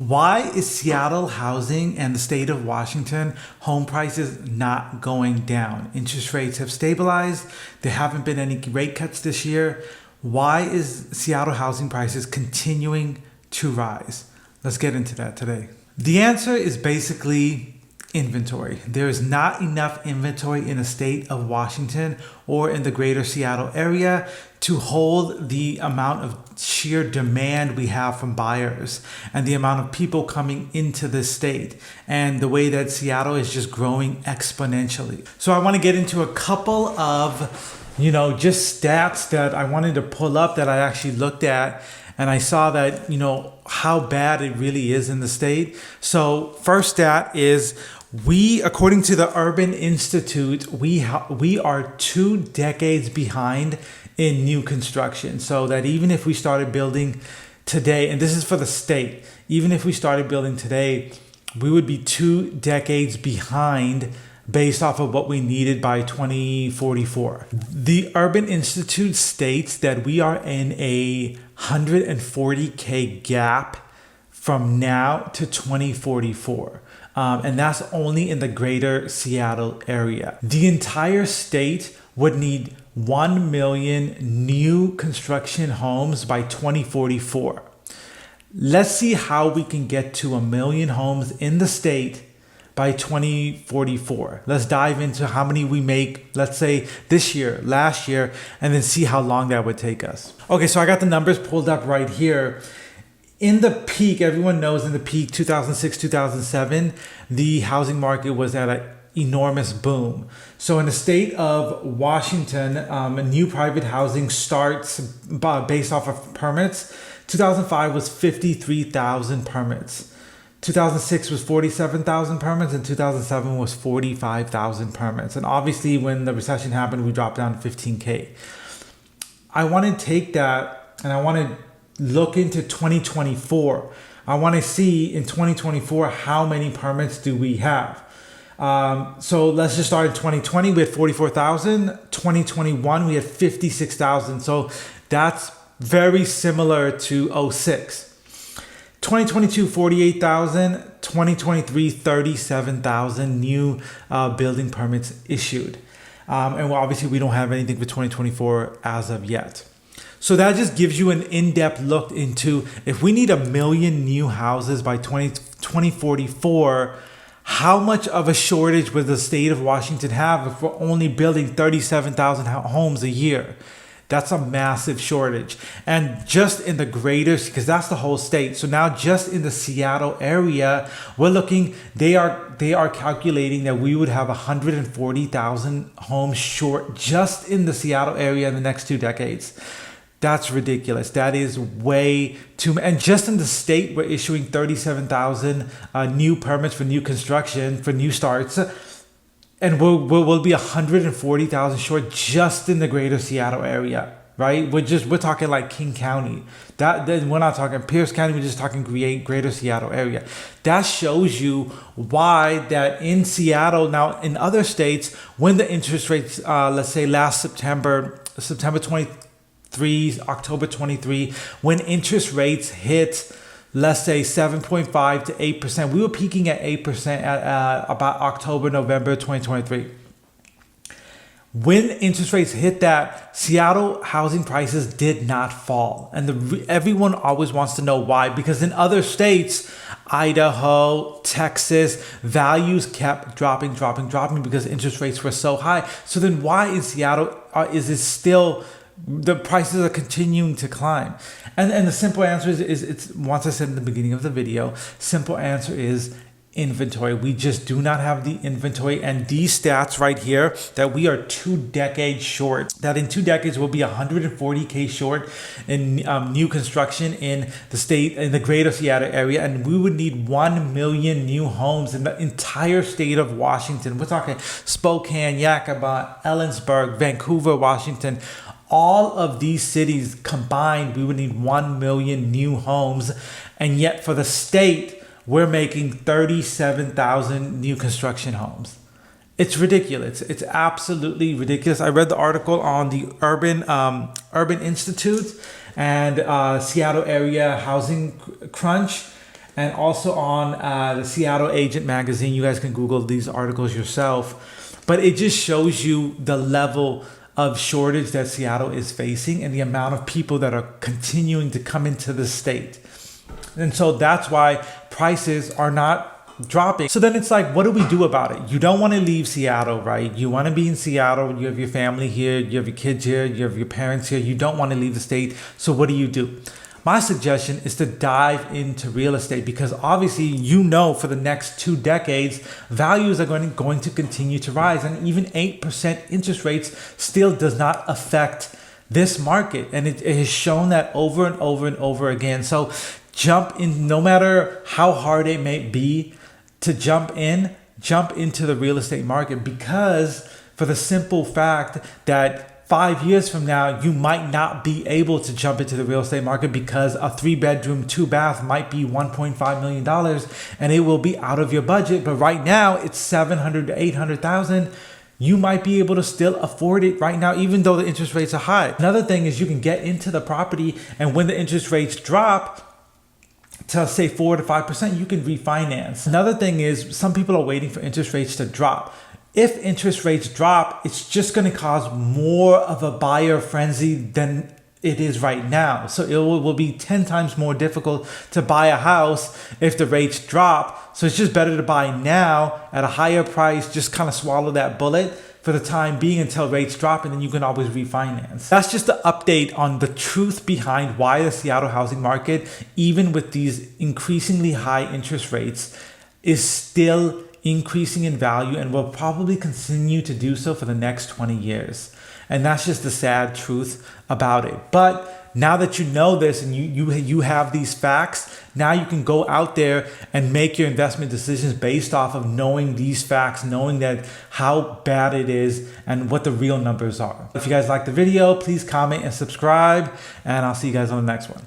Why is Seattle housing and the state of Washington home prices not going down? Interest rates have stabilized. There haven't been any rate cuts this year. Why is Seattle housing prices continuing to rise? Let's get into that today. The answer is basically inventory. There is not enough inventory in the state of Washington or in the greater Seattle area to hold the amount of sheer demand we have from buyers and the amount of people coming into the state and the way that Seattle is just growing exponentially. So I want to get into a couple of, just stats that I wanted to pull up that I actually looked at, and I saw that, how bad it really is in the state. So first stat is according to the Urban Institute, we are 2 decades behind in new construction. So that even if we started building today, and this is for the state, even if we started building today, we would be 2 decades behind based off of what we needed by 2044. The Urban Institute states that we are in a 140K gap from now to 2044. And that's only in the greater Seattle area. The entire state would need 1 million new construction homes by 2044. Let's see how we can get to 1 million homes in the state by 2044. Let's dive into how many we make, let's say this year, last year, and then see how long that would take us. Okay, so I got the numbers pulled up right here. In the peak, everyone knows in the peak, 2006, 2007, the housing market was at an enormous boom. So in the state of Washington, new private housing starts based off of permits. 2005 was 53,000 permits. 2006 was 47,000 permits, and 2007 was 45,000 permits. And obviously when the recession happened, we dropped down to 15K. I want to take that and I want to look into 2024. I want to see in 2024 how many permits do we have. So let's just start in 2020. We had 44,000. 2021 we had 56,000. So that's very similar to 06. 2022 48,000. 2023 37,000 new building permits issued. And obviously we don't have anything for 2024 as of yet. So that just gives you an in-depth look into if we need 1 million new houses by 2044, how much of a shortage would the state of Washington have if we're only building 37,000 homes a year? That's a massive shortage. And just in the greater, because that's the whole state. So now just in the Seattle area, we're looking, they are calculating that we would have 140,000 homes short just in the Seattle area in the next 2 decades. That's ridiculous. That is way too much. And just in the state, we're issuing 37,000 new permits for new construction, for new starts. And we'll be 140,000 short just in the greater Seattle area, right? We're talking like King County. We're not talking Pierce County. We're just talking greater Seattle area. That shows you why that in Seattle, now in other states, when the interest rates, let's say last September 23, October 23, when interest rates hit, let's say 7.5 to 8%. We were peaking at 8% at about October, November 2023. When interest rates hit that, Seattle housing prices did not fall. And everyone always wants to know why, because in other states, Idaho, Texas, values kept dropping because interest rates were so high. So then why in Seattle is it still, the prices are continuing to climb? And the simple answer is it's, once I said in the beginning of the video, simple answer is inventory. We just do not have the inventory. And these stats right here, that we are 2 decades short, that in 2 decades we'll be 140K short in new construction in the state, in the greater Seattle area. And we would need 1 million new homes in the entire state of Washington. We're talking Spokane, Yakima, Ellensburg, Vancouver, Washington. All of these cities combined, we would need 1 million new homes. And yet for the state, we're making 37,000 new construction homes. It's ridiculous. It's absolutely ridiculous. I read the article on the Urban Institute and Seattle Area Housing Crunch. and also on the Seattle Agent magazine. You guys can Google these articles yourself, but it just shows you the level of shortage that Seattle is facing and the amount of people that are continuing to come into the state. And so that's why prices are not dropping. So then it's like, what do we do about it? You don't want to leave Seattle, right? You want to be in Seattle. You have your family here. You have your kids here. You have your parents here. You don't want to leave the state. So what do? My suggestion is to dive into real estate, because obviously, you know, for the next 2 decades, values are going to continue to rise, and even 8% interest rates still does not affect this market. And it has shown that over and over and over again. So jump in, no matter how hard it may be to jump into the real estate market, because for the simple fact that 5 years from now, you might not be able to jump into the real estate market because a 3-bedroom, 2-bath might be $1.5 million and it will be out of your budget. But right now it's $700,000 to $800,000. You might be able to still afford it right now, even though the interest rates are high. Another thing is you can get into the property, and when the interest rates drop to say 4 to 5%, you can refinance. Another thing is some people are waiting for interest rates to drop. If interest rates drop, it's just going to cause more of a buyer frenzy than it is right now. So it will be 10 times more difficult to buy a house if the rates drop. So it's just better to buy now at a higher price, just kind of swallow that bullet for the time being until rates drop, and then you can always refinance. That's just the update on the truth behind why the Seattle housing market, even with these increasingly high interest rates, is still increasing in value and will probably continue to do so for the next 20 years. And that's just the sad truth about it. But now that you know this and you have these facts, now you can go out there and make your investment decisions based off of knowing these facts, knowing that how bad it is and what the real numbers are. If you guys like the video, please comment and subscribe, and I'll see you guys on the next one.